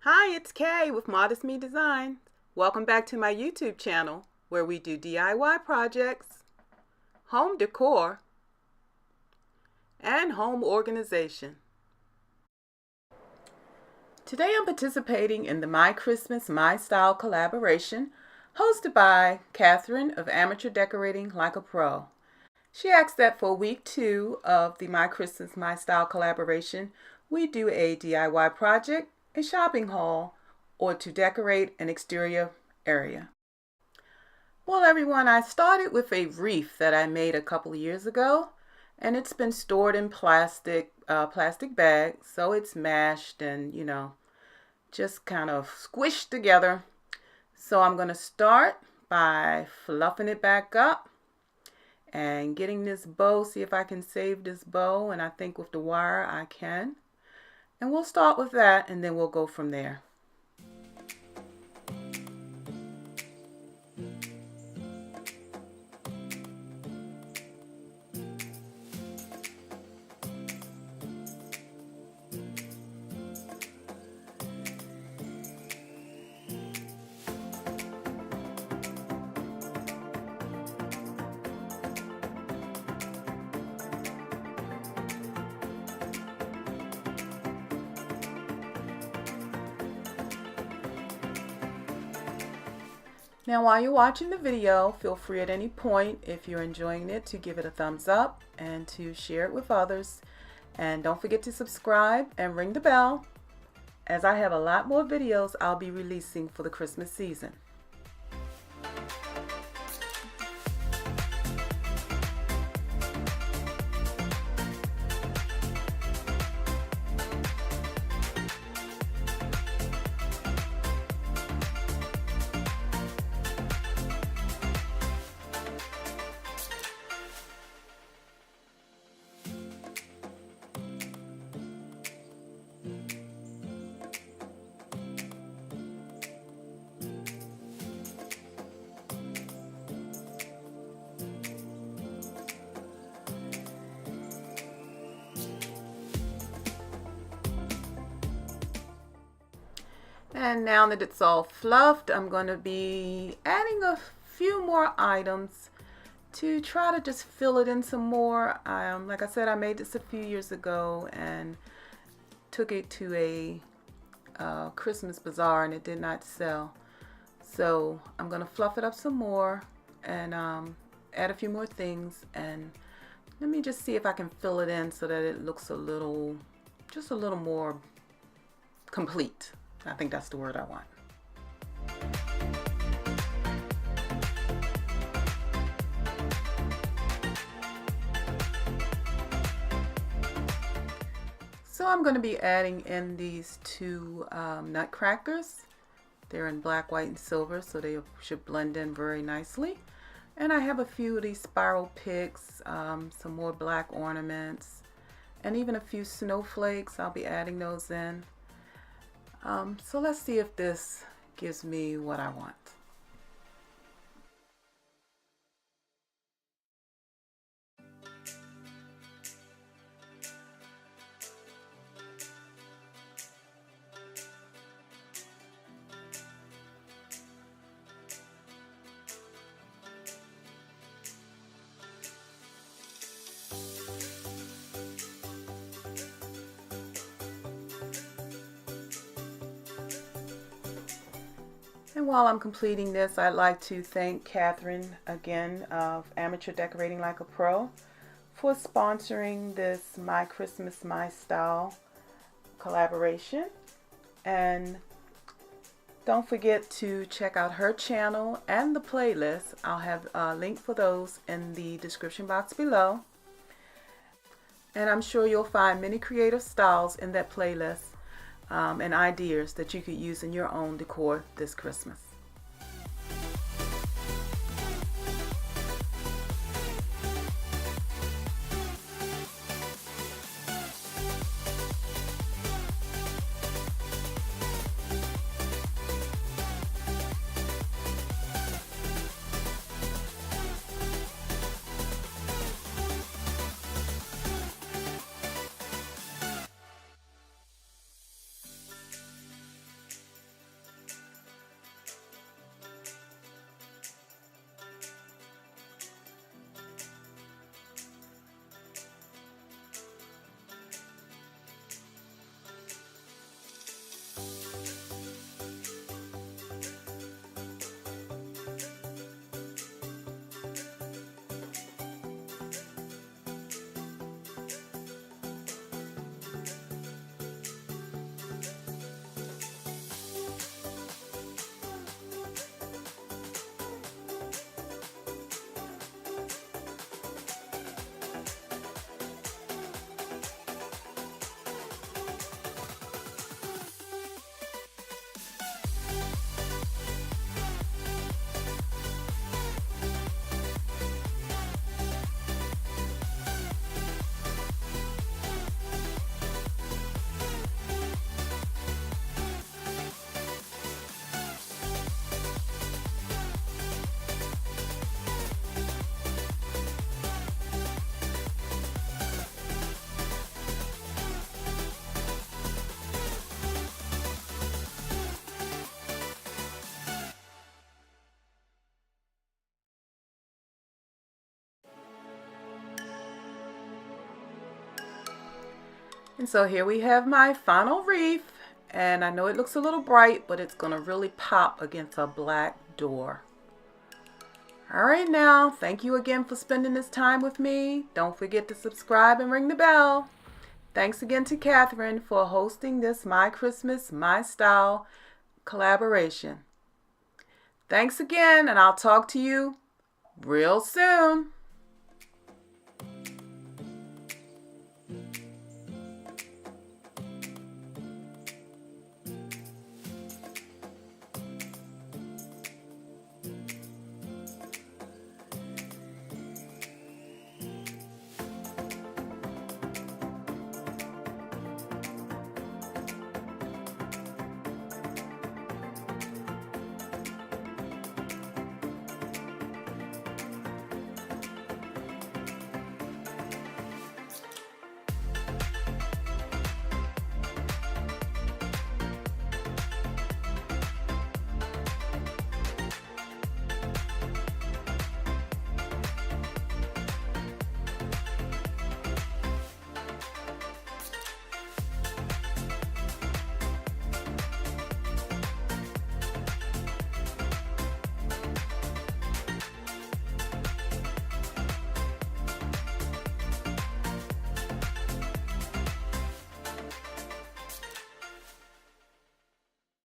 Hi, it's Kay with Modest Me Design. Welcome back to my YouTube channel where we do DIY projects, home decor, and home organization. Today I'm participating in the My Christmas, My Style collaboration hosted by Catherine of Amateur Decorating Like a Pro. She asked that for week 2 of the My Christmas, My Style collaboration, we do a DIY project, a shopping haul, or to decorate an exterior area. Well, everyone, I started with a wreath that I made a couple of years ago, and it's been stored in plastic bags, so it's mashed and, just kind of squished together. So I'm going to start by fluffing it back up and getting this bow, see if I can save this bow, and I think with the wire I can. And we'll start with that and then we'll go from there. Now while you're watching the video, feel free at any point, if you're enjoying it, to give it a thumbs up and to share it with others. And don't forget to subscribe and ring the bell, as I have a lot more videos I'll be releasing for the Christmas season. And now that it's all fluffed, I'm going to be adding a few more items to try to just fill it in some more. Like I said, I made this a few years ago and took it to a Christmas bazaar and it did not sell. So I'm going to fluff it up some more and add a few more things, and let me just see if I can fill it in so that it looks just a little more complete. I think that's the word I want. So I'm going to be adding in these two nutcrackers. They're in black, white, and silver, so they should blend in very nicely. And I have a few of these spiral picks, some more black ornaments, and even a few snowflakes. I'll be adding those in. So let's see if this gives me what I want. And while I'm completing this, I'd like to thank Catherine again of Amateur Decorating Like a Pro for sponsoring this My Christmas, My Style collaboration. And don't forget to check out her channel and the playlist. I'll have a link for those in the description box below. And I'm sure you'll find many creative styles in that playlist. And ideas that you could use in your own decor this Christmas. And so here we have my final wreath. And I know it looks a little bright, but it's going to really pop against a black door. All right now, thank you again for spending this time with me. Don't forget to subscribe and ring the bell. Thanks again to Catherine for hosting this My Christmas, My Style collaboration. Thanks again, and I'll talk to you real soon.